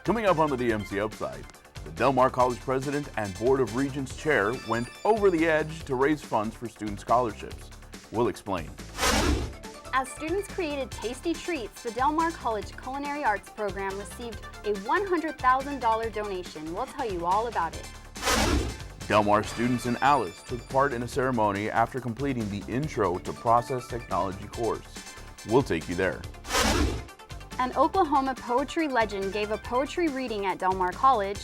Coming up on the DMC Upside, the Del Mar College president and Board of Regents chair went over the edge to raise funds for student scholarships. We'll explain. As students created tasty treats, the Del Mar College Culinary Arts program received a $100,000 donation. We'll tell you all about it. Del Mar students in Alice took part in a ceremony after completing the Intro to Process Technology course. We'll take you there. An Oklahoma poetry legend gave a poetry reading at Del Mar College.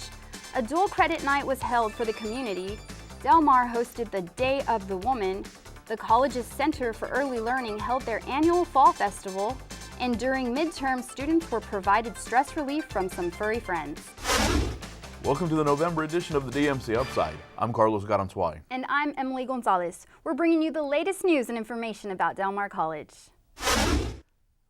A dual credit night was held for the community. Del Mar hosted the Day of the Woman. The college's Center for Early Learning held their annual Fall Festival. And during midterm, students were provided stress relief from some furry friends. Welcome to the November edition of the DMC Upside. I'm Carlos Garanzuay. And I'm Emily Gonzalez. We're bringing you the latest news and information about Del Mar College.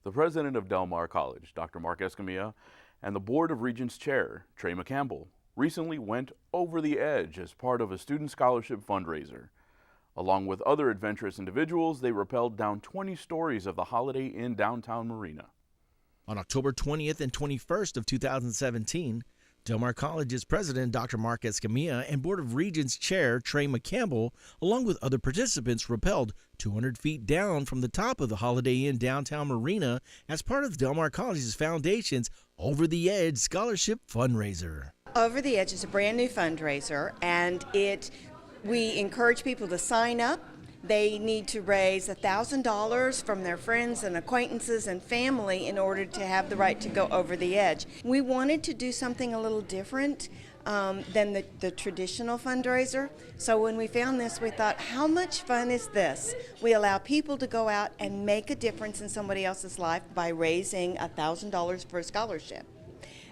The president of Del Mar College, Dr. Mark Escamilla, and the Board of Regents chair, Trey McCampbell, recently went over the edge as part of a student scholarship fundraiser. Along with other adventurous individuals, they rappelled down 20 stories of the Holiday Inn downtown marina. On October 20th and 21st of 2017, Del Mar College's president, Dr. Mark Escamilla, and Board of Regents chair, Trey McCampbell, along with other participants, rappelled 200 feet down from the top of the Holiday Inn downtown marina as part of Del Mar College's foundation's Over the Edge Scholarship fundraiser. Over the Edge is a brand new fundraiser, and we encourage people to sign up. They need to raise $1,000 from their friends and acquaintances and family in order to have the right to go over the edge. We wanted to do something a little different than the traditional fundraiser. So when we found this, we thought, how much fun is this? We allow people to go out and make a difference in somebody else's life by raising $1,000 for a scholarship.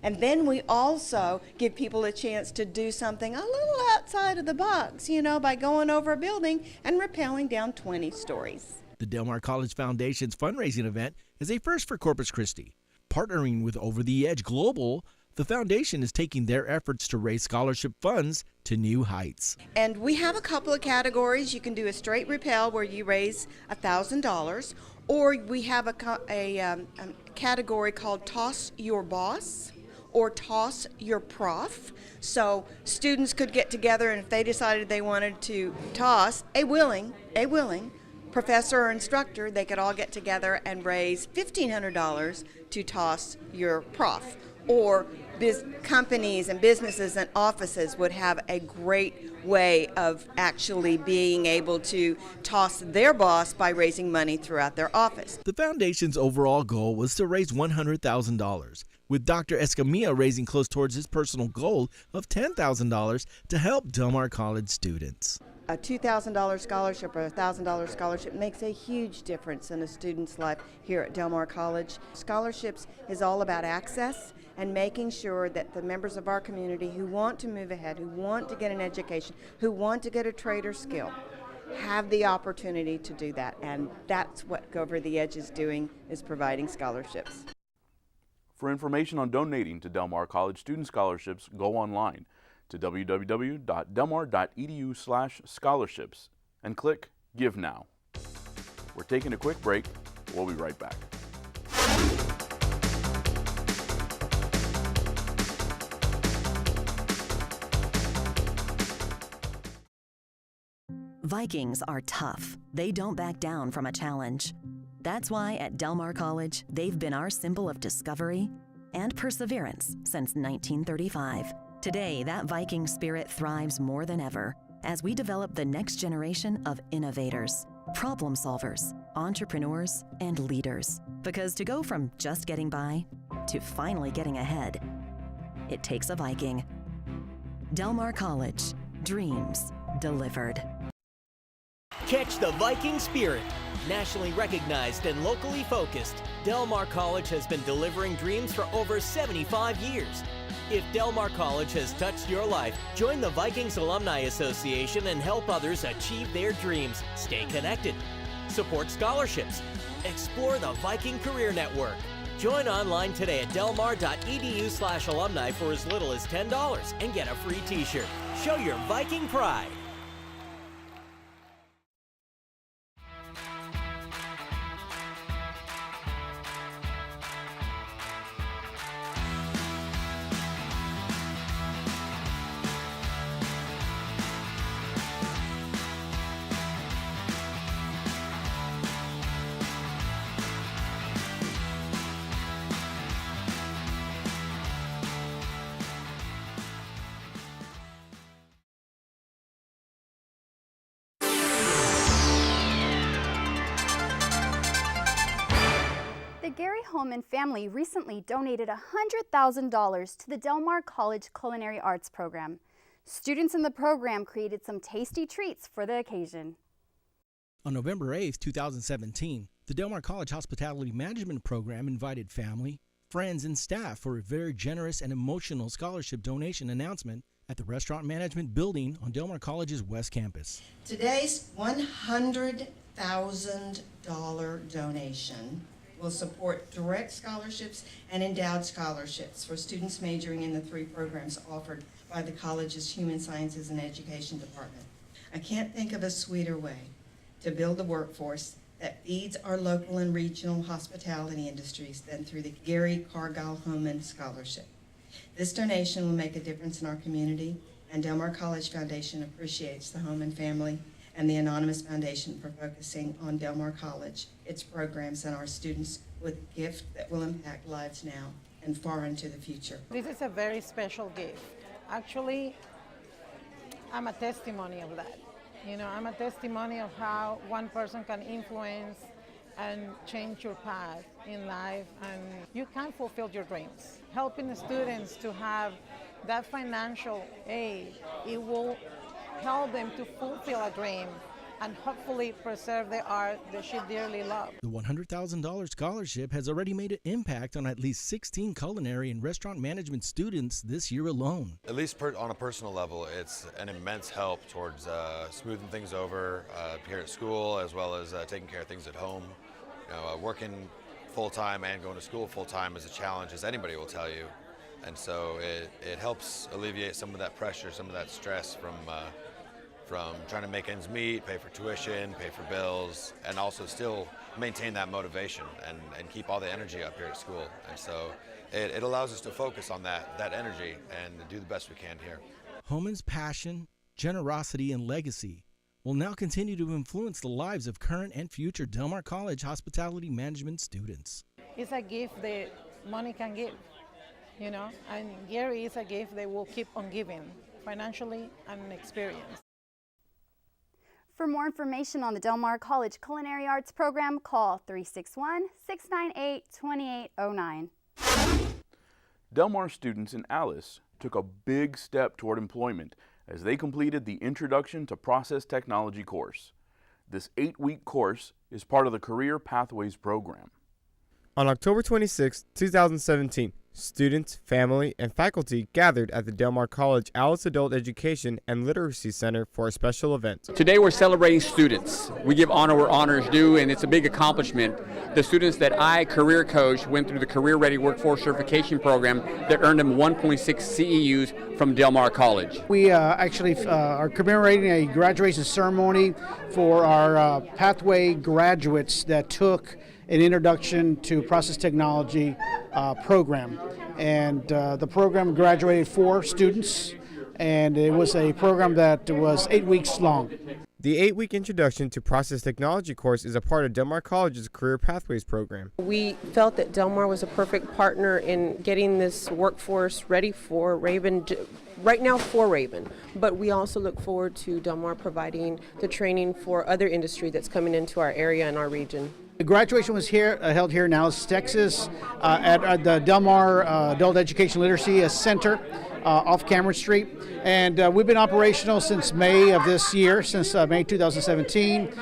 And then we also give people a chance to do something a little outside of the box, by going over a building and rappelling down 20 stories. The Del Mar College Foundation's fundraising event is a first for Corpus Christi. Partnering with Over the Edge Global, the foundation is taking their efforts to raise scholarship funds to new heights. And we have a couple of categories. You can do a straight rappel where you raise $1,000, or we have a category called Toss Your Boss, or Toss Your Prof. So students could get together, and if they decided they wanted to toss a willing professor or instructor, they could all get together and raise $1,500 to toss your prof. Or companies and businesses and offices would have a great way of actually being able to toss their boss by raising money throughout their office. The foundation's overall goal was to raise $100,000, with Dr. Escamilla raising close towards his personal goal of $10,000 to help Del Mar College students. A $2,000 scholarship or a $1,000 scholarship makes a huge difference in a student's life here at Del Mar College. Scholarships is all about access and making sure that the members of our community who want to move ahead, who want to get an education, who want to get a trade or skill, have the opportunity to do that. And that's what Go Over the Edge is doing, is providing scholarships. For information on donating to Del Mar College student scholarships, go online to www.delmar.edu/scholarships and click Give Now. We're taking a quick break. We'll be right back. Vikings are tough. They don't back down from a challenge. That's why at Del Mar College, they've been our symbol of discovery and perseverance since 1935. Today, that Viking spirit thrives more than ever as we develop the next generation of innovators, problem solvers, entrepreneurs, and leaders. Because to go from just getting by to finally getting ahead, it takes a Viking. Del Mar College, dreams delivered. Catch the Viking spirit. Nationally recognized and locally focused, Del Mar College has been delivering dreams for over 75 years. If Del Mar College has touched your life, join the Vikings Alumni Association and help others achieve their dreams. Stay connected. Support scholarships. Explore the Viking Career Network. Join online today at delmar.edu/alumni for as little as $10 and get a free t-shirt. Show your Viking pride. Gary Holman family recently donated $100,000 to the Del Mar College Culinary Arts program. Students in the program created some tasty treats for the occasion. On November 8, 2017, the Del Mar College Hospitality Management Program invited family, friends, and staff for a very generous and emotional scholarship donation announcement at the Restaurant Management Building on Del Mar College's West Campus. Today's $100,000 donation will support direct scholarships and endowed scholarships for students majoring in the 3 programs offered by the college's Human Sciences and Education Department. I can't think of a sweeter way to build a workforce that feeds our local and regional hospitality industries than through the Gary Cargill Homan Scholarship. This donation will make a difference in our community, and Del Mar College Foundation appreciates the Homan family and the Anonymous Foundation for focusing on Del Mar College, its programs, and our students with a gift that will impact lives now and far into the future. This is a very special gift. Actually, I'm a testimony of that. You know, I'm a testimony of how one person can influence and change your path in life, and you can fulfill your dreams. Helping the students to have that financial aid, it will help them to fulfill a dream and hopefully preserve the art they should dearly love. The $100,000 scholarship has already made an impact on at least 16 culinary and restaurant management students this year alone. At least on a personal level, it's an immense help towards smoothing things over here at school, as well as taking care of things at home. You know, working full-time and going to school full-time is a challenge, as anybody will tell you. And so it helps alleviate some of that pressure, some of that stress from trying to make ends meet, pay for tuition, pay for bills, and also still maintain that motivation and keep all the energy up here at school. And so it allows us to focus on that energy and do the best we can here. Homan's passion, generosity, and legacy will now continue to influence the lives of current and future Del Mar College hospitality management students. It's a gift that money can give, you know, and Gary is a gift that will keep on giving financially and experience. For more information on the Del Mar College Culinary Arts program, call 361-698-2809. Del Mar students in Alice took a big step toward employment as they completed the Introduction to Process Technology course. This 8-week course is part of the Career Pathways program. On October 26, 2017, students, family, and faculty gathered at the Del Mar College Alice Adult Education and Literacy Center for a special event. Today we're celebrating students. We give honor where honor is due, and it's a big accomplishment. The students that I career coached went through the Career Ready Workforce Certification Program that earned them 1.6 CEUs from Del Mar College. We actually are commemorating a graduation ceremony for our pathway graduates that took an Introduction to Process Technology program. And the program graduated 4 students, and it was a program that was 8 weeks long. The 8-week Introduction to Process Technology course is a part of Del Mar College's Career Pathways program. We felt that Del Mar was a perfect partner in getting this workforce ready for Raven, right now for Raven, but we also look forward to Del Mar providing the training for other industry that's coming into our area and our region. The graduation was held here in Alice, Texas, at the Del Mar Adult Education Literacy Center off Cameron Street. And we've been operational since May of this year, since May 2017.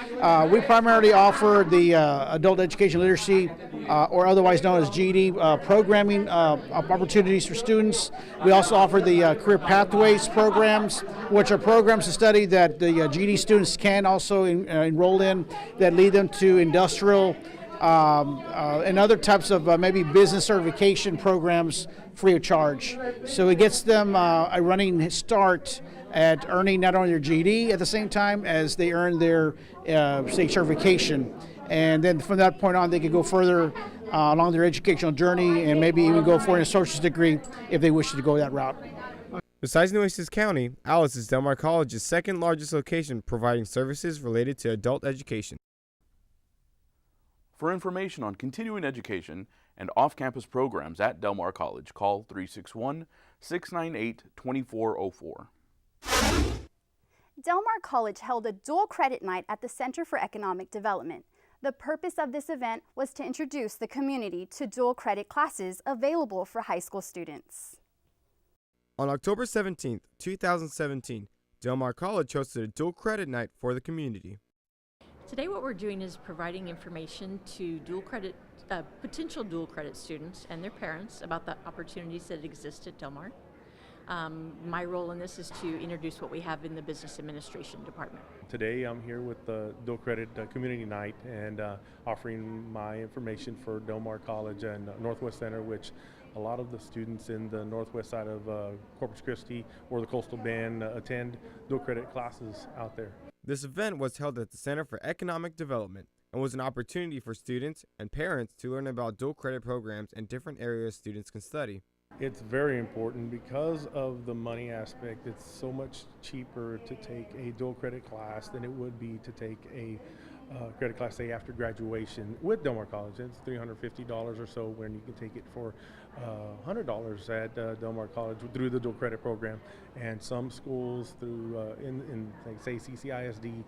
We primarily offer the Adult Education Literacy, or otherwise known as GED, programming opportunities for students. We also offer the Career Pathways programs, which are programs of study that the GED students can also enroll in that lead them to industrial and other types of maybe business certification programs free of charge. So it gets them a running start at earning not only their GED at the same time as they earn their say certification. And then from that point on, they can go further along their educational journey and maybe even go for an associate's degree if they wish to go that route. Besides Nueces County, Alice is Del Mar College's second largest location providing services related to adult education. For information on continuing education and off-campus programs at Del Mar College, call 361-698-2404. Del Mar College held a dual credit night at the Center for Economic Development. The purpose of this event was to introduce the community to dual credit classes available for high school students. On October 17, 2017, Del Mar College hosted a dual credit night for the community. Today what we're doing is providing information to potential dual credit students and their parents about the opportunities that exist at Del Mar. My role in this is to introduce what we have in the Business Administration Department. Today I'm here with the Dual Credit Community Night and offering my information for Del Mar College and Northwest Center, which a lot of the students in the northwest side of Corpus Christi or the Coastal Bend attend dual credit classes out there. This event was held at the Center for Economic Development and was an opportunity for students and parents to learn about dual credit programs and different areas students can study. It's very important because of the money aspect. It's so much cheaper to take a dual credit class than it would be to take a credit class, say, after graduation with Del Mar College. It's $350 or so, when you can take it for $100 at Del Mar College through the dual credit program. And some schools through, in like, say, CCISD,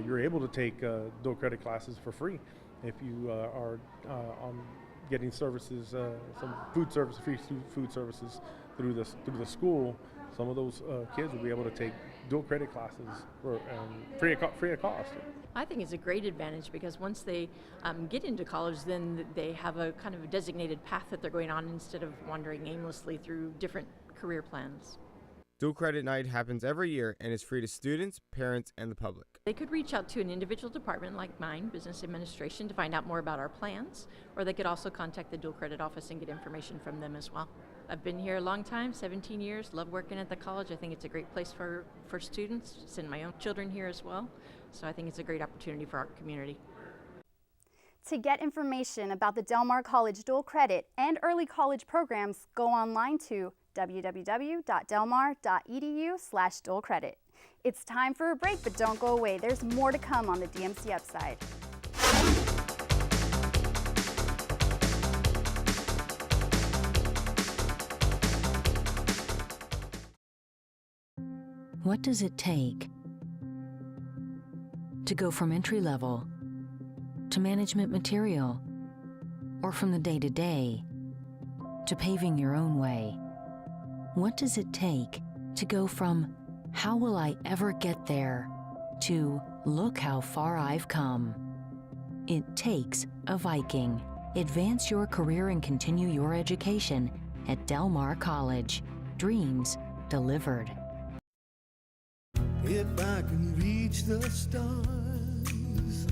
you're able to take dual credit classes for free if you are getting services, some food service, free food services through the school. Some of those kids will be able to take dual credit classes for free of cost. I think it's a great advantage because once they get into college, then they have a kind of a designated path that they're going on instead of wandering aimlessly through different career plans. Dual Credit Night happens every year and is free to students, parents, and the public. They could reach out to an individual department like mine, Business Administration, to find out more about our plans, or they could also contact the Dual Credit Office and get information from them as well. I've been here a long time, 17 years, love working at the college. I think it's a great place for students, send my own children here as well, so I think it's a great opportunity for our community. To get information about the Del Mar College Dual Credit and early college programs, go online to www.delmar.edu/dualcredit. It's time for a break, but don't go away. There's more to come on the DMC Upside. What does it take to go from entry level to management material, or from the day-to-day to paving your own way? What does it take to go from "how will I ever get there" to "look how far I've come"? It takes a Viking. Advance your career and continue your education at Del Mar College. Dreams delivered. If I can reach the stars,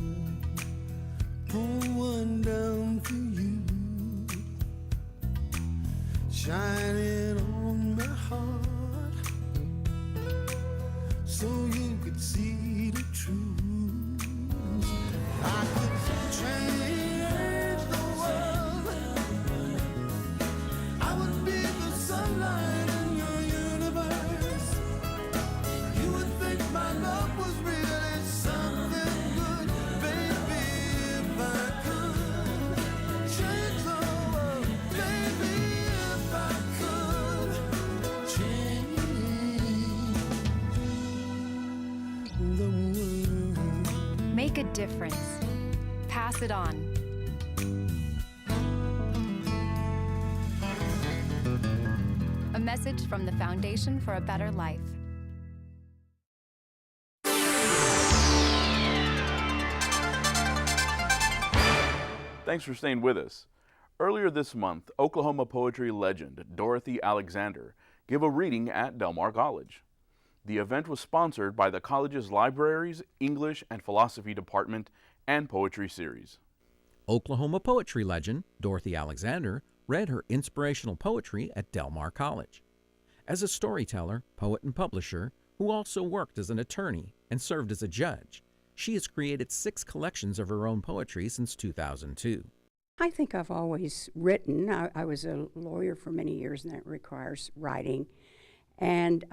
pull one down for you, shining on my heart, so you could see the truth. I could change the world. I would be the sunlight in your universe. You would think my love was really something good, baby. If I could change the world, baby. If I could change the world. Make a difference. Pass it on. A message from the Foundation for a Better Life. Thanks for staying with us. Earlier this month, Oklahoma poetry legend Dorothy Alexander gave a reading at Del Mar College. The event was sponsored by the college's libraries, English and Philosophy Department, and Poetry Series. Oklahoma poetry legend Dorothy Alexander read her inspirational poetry at Del Mar College. As a storyteller, poet, and publisher who also worked as an attorney and served as a judge, she has created 6 collections of her own poetry since 2002. I think I've always written. I was a lawyer for many years, and that requires writing. And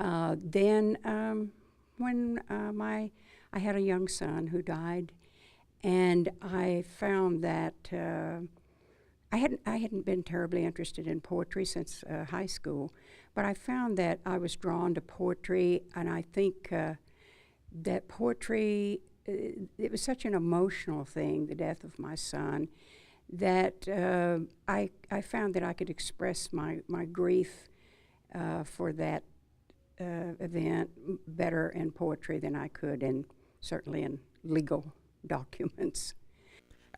then when I had a young son who died, and I found that I hadn't been terribly interested in poetry since high school, but I found that I was drawn to poetry, and I think that poetry it was such an emotional thing, the death of my son, that I found that I could express my grief for that event better in poetry than I could, and certainly in legal documents.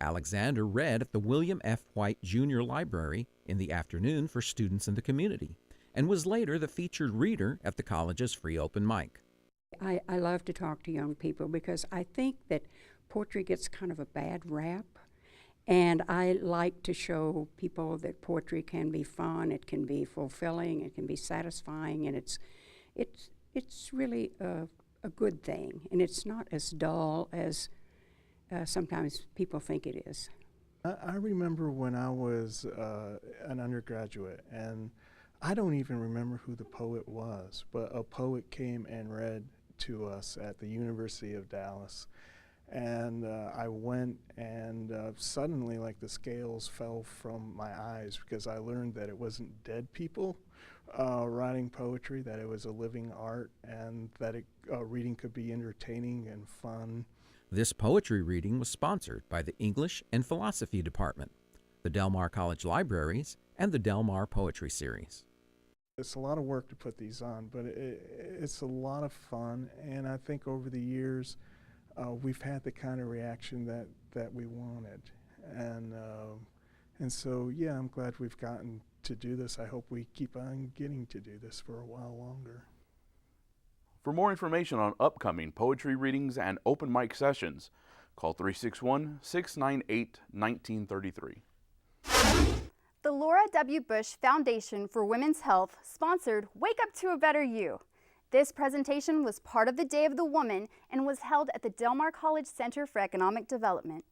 Alexander read at the William F. White Jr. Library in the afternoon for students in the community, and was later the featured reader at the college's free open mic. I love to talk to young people because I think that poetry gets kind of a bad rap, and I like to show people that poetry can be fun, it can be fulfilling, it can be satisfying, and it's really a good thing, and it's not as dull as sometimes people think it is. I remember when I was an undergraduate, and I don't even remember who the poet was, but a poet came and read to us at the University of Dallas. And I went, and suddenly, like, the scales fell from my eyes, because I learned that it wasn't dead people writing poetry, that it was a living art, and that reading could be entertaining and fun. This poetry reading was sponsored by the English and Philosophy Department, the Del Mar College Libraries, and the Del Mar Poetry Series. It's a lot of work to put these on, but it's a lot of fun, and I think over the years we've had the kind of reaction that we wanted, and so yeah, I'm glad we've gotten to do this. I hope we keep on getting to do this for a while longer. For more information on upcoming poetry readings and open mic sessions, call 361-698-1933. The Laura W. Bush Foundation for Women's Health sponsored Wake Up to a Better You. This presentation was part of the Day of the Woman and was held at the Del Mar College Center for Economic Development.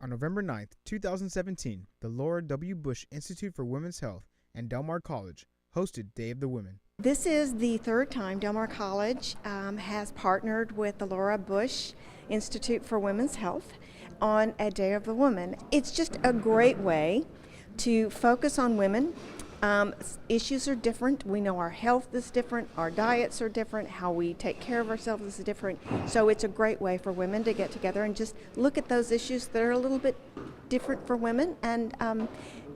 On November 9th, 2017, the Laura W. Bush Institute for Women's Health and Del Mar College hosted Day of the Women. This is the third time Del Mar College has partnered with the Laura Bush Institute for Women's Health on a Day of the Woman. It's just a great way to focus on women. Issues are different. We know our health is different, our diets are different, how we take care of ourselves is different. So it's a great way for women to get together and just look at those issues that are a little bit different for women. And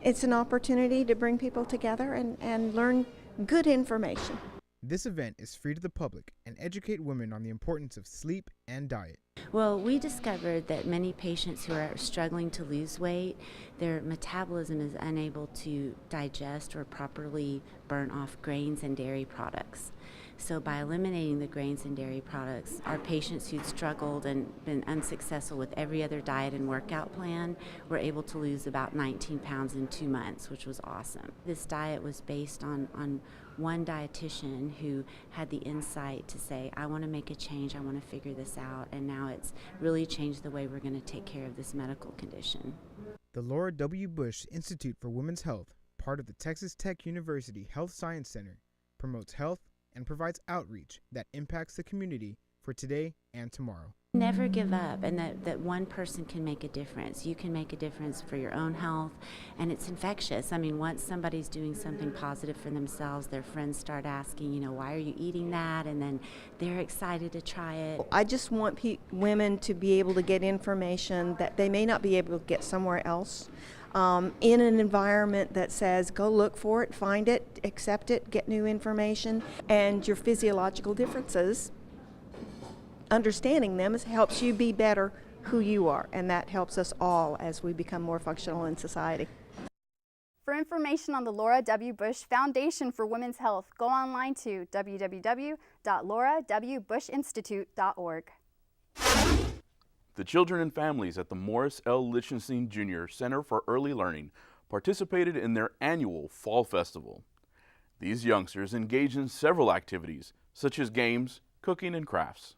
it's an opportunity to bring people together and learn good information. This event is free to the public and educate women on the importance of sleep and diet. Well, we discovered that many patients who are struggling to lose weight, their metabolism is unable to digest or properly burn off grains and dairy products. So by eliminating the grains and dairy products, our patients who'd struggled and been unsuccessful with every other diet and workout plan were able to lose about 19 pounds in 2 months, which was awesome. This diet was based on one dietitian who had the insight to say, I want to make a change, I want to figure this out, and now it's really changed the way we're going to take care of this medical condition. The Laura W. Bush Institute for Women's Health, part of the Texas Tech University Health Science Center, promotes health and provides outreach that impacts the community for today and tomorrow. Never give up, and that one person can make a difference. You can make a difference for your own health, and it's infectious. I mean, once somebody's doing something positive for themselves, their friends start asking, why are you eating that? And then they're excited to try it. I just want women to be able to get information that they may not be able to get somewhere else. In an environment that says, go look for it, find it, accept it, get new information, and your physiological differences, understanding them helps you be better who you are, and that helps us all as we become more functional in society. For information on the Laura W. Bush Foundation for Women's Health, go online to www.laurawbushinstitute.org. The children and families at the Morris L. Lichtenstein Jr. Center for Early Learning participated in their annual Fall Festival. These youngsters engaged in several activities, such as games, cooking, and crafts.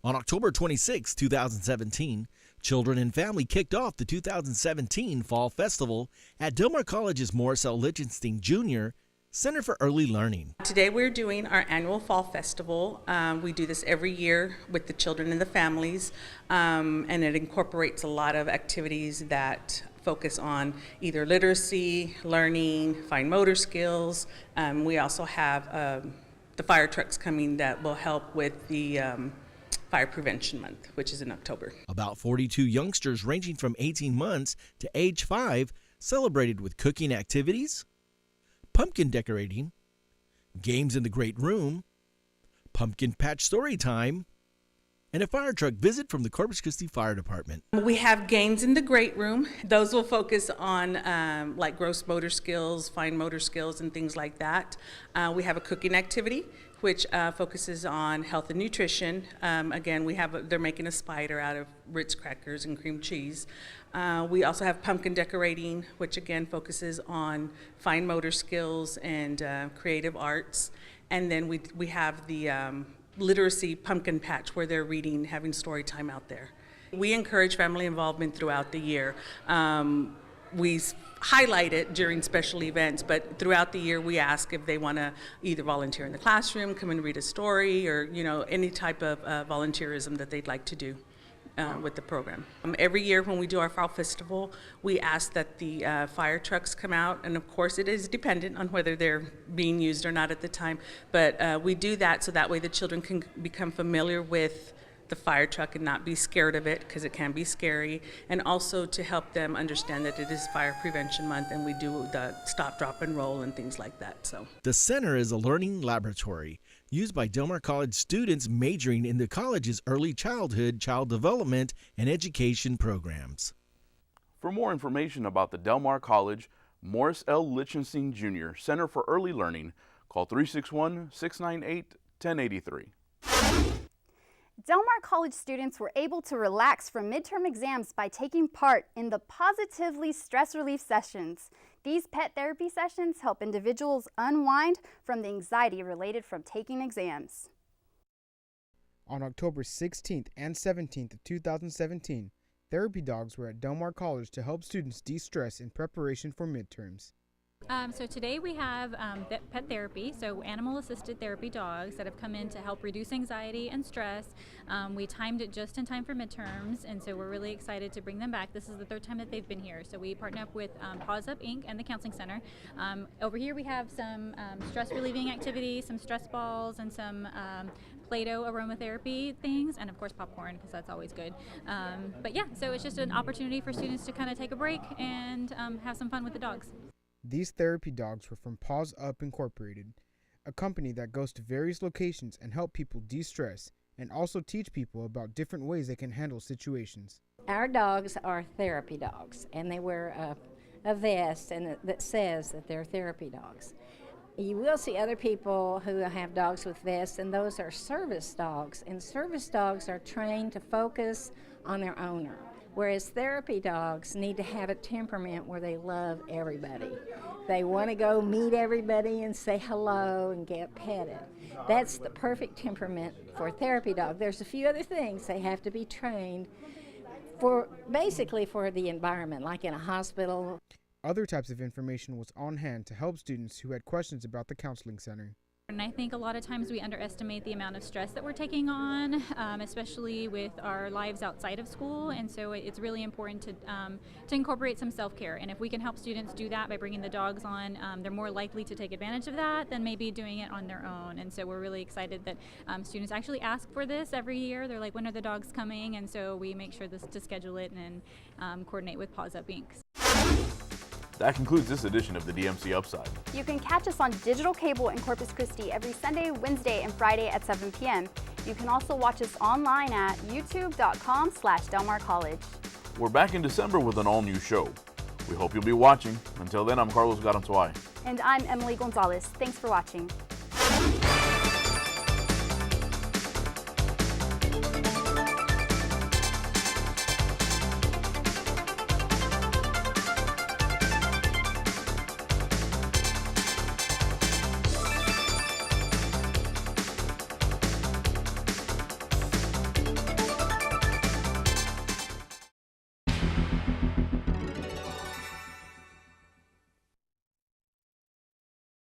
On October 26, 2017, children and family kicked off the 2017 Fall Festival at Del Mar College's Morris L. Lichtenstein Jr. Center for Early Learning. Today we're doing our annual Fall Festival. We do this every year with the children and the families, and it incorporates a lot of activities that focus on either literacy, learning, fine motor skills. We also have the fire trucks coming that will help with the Fire Prevention Month, which is in October. About 42 youngsters ranging from 18 months to age 5 celebrated with cooking activities, pumpkin decorating, games in the great room, pumpkin patch story time, and a fire truck visit from the Corpus Christi Fire Department. We have games in the great room. Those will focus on like gross motor skills, fine motor skills, and things like that. We have a cooking activity, which focuses on health and nutrition. Again, they're making a spider out of Ritz crackers and cream cheese. We also have pumpkin decorating, which again focuses on fine motor skills and creative arts. And then we have the literacy pumpkin patch, where they're reading, having story time out there. We encourage family involvement throughout the year. We highlight it during special events, but throughout the year we ask if they want to either volunteer in the classroom, come and read a story, or any type of volunteerism that they'd like to do with the program. Every year when we do our fall festival, we ask that the fire trucks come out, and of course it is dependent on whether they're being used or not at the time, but we do that so that way the children can become familiar with the fire truck and not be scared of it, because it can be scary, and also to help them understand that it is Fire Prevention Month and we do the stop, drop, and roll and things like that. So the center is a learning laboratory used by Del Mar College students majoring in the college's early childhood, child development, and education programs. For more information about the Del Mar College Morris L. Lichtenstein Jr. Center for Early Learning, call 361-698-1083. Del Mar College students were able to relax from midterm exams by taking part in the Positively Stress Relief Sessions. These pet therapy sessions help individuals unwind from the anxiety related from taking exams. On October 16th and 17th of 2017, therapy dogs were at Del Mar College to help students de-stress in preparation for midterms. So today we have pet therapy, so animal-assisted therapy dogs that have come in to help reduce anxiety and stress. We timed it just in time for midterms, and so we're really excited to bring them back. This is the third time that they've been here. So we partner up with Paws Up Inc. and the Counseling Center. Over here we have some stress-relieving activities, some stress balls, and some Play-Doh aromatherapy things, and of course popcorn, because that's always good. But yeah, so it's just an opportunity for students to kind of take a break and have some fun with the dogs. These therapy dogs were from Paws Up Incorporated, a company that goes to various locations and help people de-stress and also teach people about different ways they can handle situations. Our dogs are therapy dogs, and they wear a vest that says that they're therapy dogs. You will see other people who have dogs with vests, and those are service dogs, and service dogs are trained to focus on their owner. Whereas therapy dogs need to have a temperament where they love everybody. They want to go meet everybody and say hello and get petted. That's the perfect temperament for a therapy dog. There's a few other things they have to be trained for, basically for the environment, like in a hospital. Other types of information was on hand to help students who had questions about the Counseling Center. And I think a lot of times we underestimate the amount of stress that we're taking on, especially with our lives outside of school, and so it's really important to incorporate some self-care. And if we can help students do that by bringing the dogs on, they're more likely to take advantage of that than maybe doing it on their own. And so we're really excited that students actually ask for this every year. They're like, when are the dogs coming? And so we make sure to schedule it and coordinate with Paws Up Inc. That concludes this edition of the DMC Upside. You can catch us on digital cable in Corpus Christi every Sunday, Wednesday, and Friday at 7 p.m. You can also watch us online at youtube.com/Del Mar College. We're back in December with an all-new show. We hope you'll be watching. Until then, I'm Carlos Garanzuay. And I'm Emily Gonzalez. Thanks for watching.